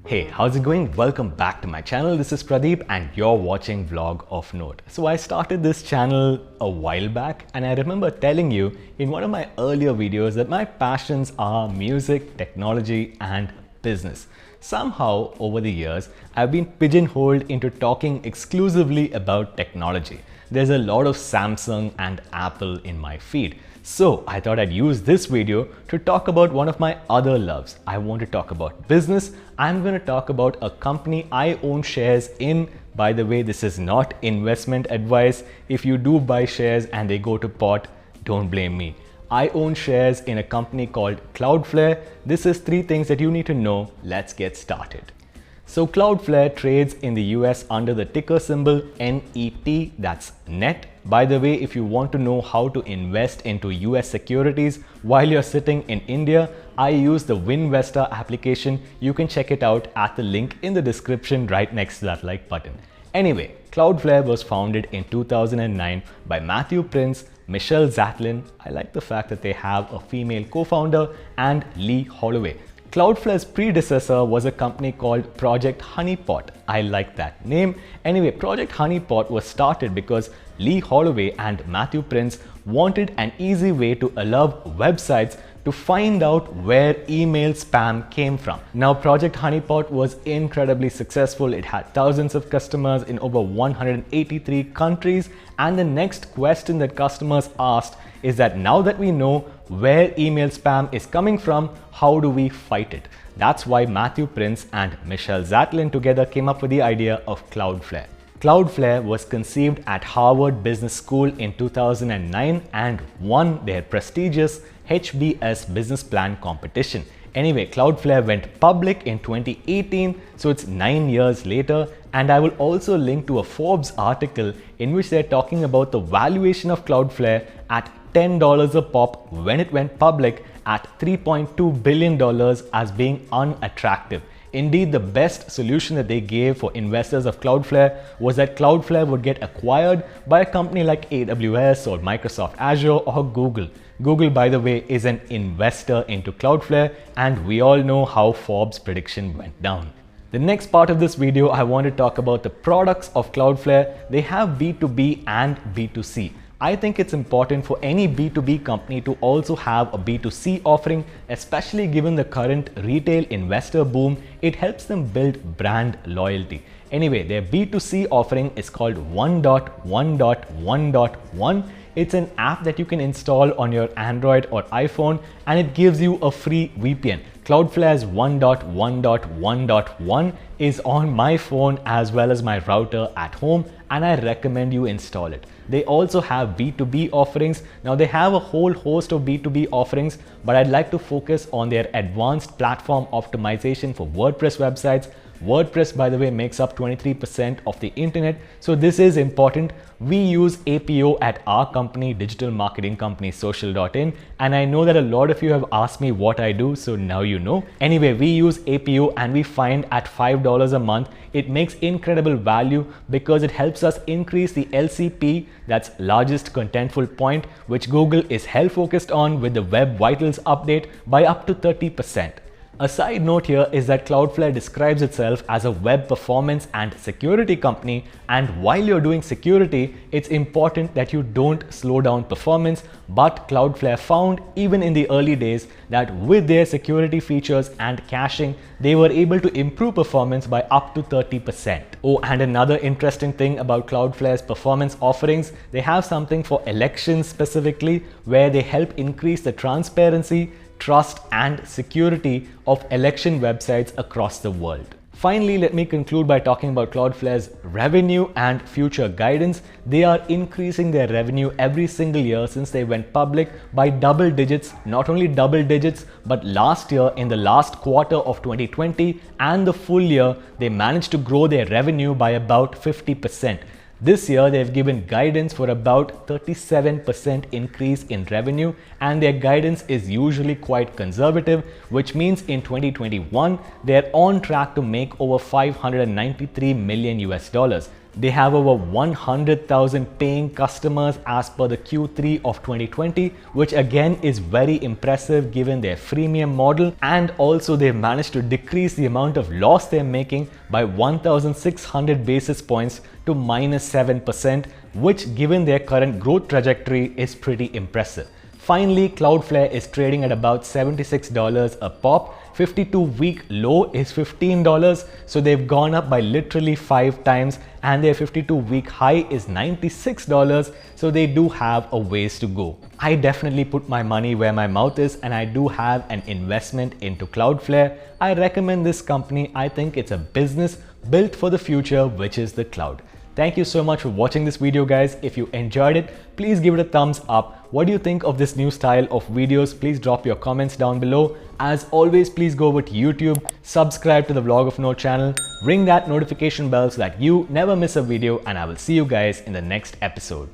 Hey, how's it going? Welcome back to my channel. This is Pradeep and you're watching Vlog of Note. So I started this channel a while back and I remember telling you in one of my earlier videos that my passions are music, technology and business. Somehow over the years, I've been pigeonholed into talking exclusively about technology. There's a lot of Samsung and Apple in my feed. So I thought I'd use this video to talk about one of my other loves. I want to talk about business. I'm going to talk about a company I own shares in. By the way, this is not investment advice. If you do buy shares and they go to pot, don't blame me. I own shares in a company called Cloudflare. This is 3 things that you need to know. Let's get started. So Cloudflare trades in the US under the ticker symbol NET, that's NET. By the way, if you want to know how to invest into US securities while you're sitting in India, I use the Winvesta application. You can check it out at the link in the description right next to that like button. Anyway, Cloudflare was founded in 2009 by Mathew, Michelle Zatlyn. I like the fact that they have a female co-founder, and Lee Holloway. Cloudflare's predecessor was a company called Project Honeypot. I like that name. Anyway, Project Honeypot was started because Lee Holloway and Mathew wanted an easy way to allow websites to find out where email spam came from. Now, Project Honeypot was incredibly successful. It had thousands of customers in over 183 countries. And the next question that customers asked is that now that we know where email spam is coming from, how do we fight it? That's why Mathew and Michelle Zatlyn together came up with the idea of Cloudflare. Cloudflare was conceived at Harvard Business School in 2009 and won their prestigious HBS Business Plan competition. Anyway, Cloudflare went public in 2018, so it's 9 years later. And I will also link to a Forbes article in which they're talking about the valuation of Cloudflare at $10 a pop when it went public at $3.2 billion as being unattractive. Indeed, the best solution that they gave for investors of Cloudflare was that Cloudflare would get acquired by a company like AWS or Microsoft Azure or Google. Google, by the way, is an investor into Cloudflare, and we all know how Forbes' prediction went down. The next part of this video, I want to talk about the products of Cloudflare. They have B2B and B2C. I think it's important for any B2B company to also have a B2C offering, especially given the current retail investor boom. It helps them build brand loyalty. Anyway, their B2C offering is called 1.1.1.1. It's an app that you can install on your Android or iPhone, and it gives you a free VPN. Cloudflare's 1.1.1.1 is on my phone as well as my router at home, and I recommend you install it. They also have B2B offerings. Now, they have a whole host of B2B offerings, but I'd like to focus on their advanced platform optimization for WordPress websites. WordPress, by the way, makes up 23% of the internet. So this is important. We use APO at our company, digital marketing company, social.in. And I know that a lot of you have asked me what I do, so now you know. Anyway, we use APO and we find at $5 a month, it makes incredible value because it helps us increase the LCP, that's largest contentful point, which Google is hell focused on with the Web Vitals update, by up to 30%. A side note here is that Cloudflare describes itself as a web performance and security company, and while you're doing security, it's important that you don't slow down performance. But Cloudflare found even in the early days that with their security features and caching, they were able to improve performance by up to 30%. Oh, and another interesting thing about Cloudflare's performance offerings, they have something for elections specifically, where they help increase the transparency, trust and security of election websites across the world. Finally, let me conclude by talking about Cloudflare's revenue and future guidance. They are increasing their revenue every single year since they went public by double digits. Not only double digits, but last year in the last quarter of 2020 and the full year, they managed to grow their revenue by about 50%. This year, they've given guidance for about 37% increase in revenue, and their guidance is usually quite conservative, which means in 2021, they're on track to make over $593 million US. They have over 100,000 paying customers as per the Q3 of 2020, which again is very impressive given their freemium model, and also they've managed to decrease the amount of loss they're making by 1,600 basis points to -7%, which given their current growth trajectory is pretty impressive. Finally, Cloudflare is trading at about $76 a pop. 52-week low is $15, so they've gone up by literally 5 times, and their 52-week high is $96, so they do have a ways to go. I definitely put my money where my mouth is, and I do have an investment into Cloudflare. I recommend this company. I think it's a business built for the future, which is the cloud. Thank you so much for watching this video, guys. If you enjoyed it, please give it a thumbs up. What do you think of this new style of videos? Please drop your comments down below. As always, please go over to YouTube, subscribe to the Vlog of Note channel, ring that notification bell so that you never miss a video, and I will see you guys in the next episode.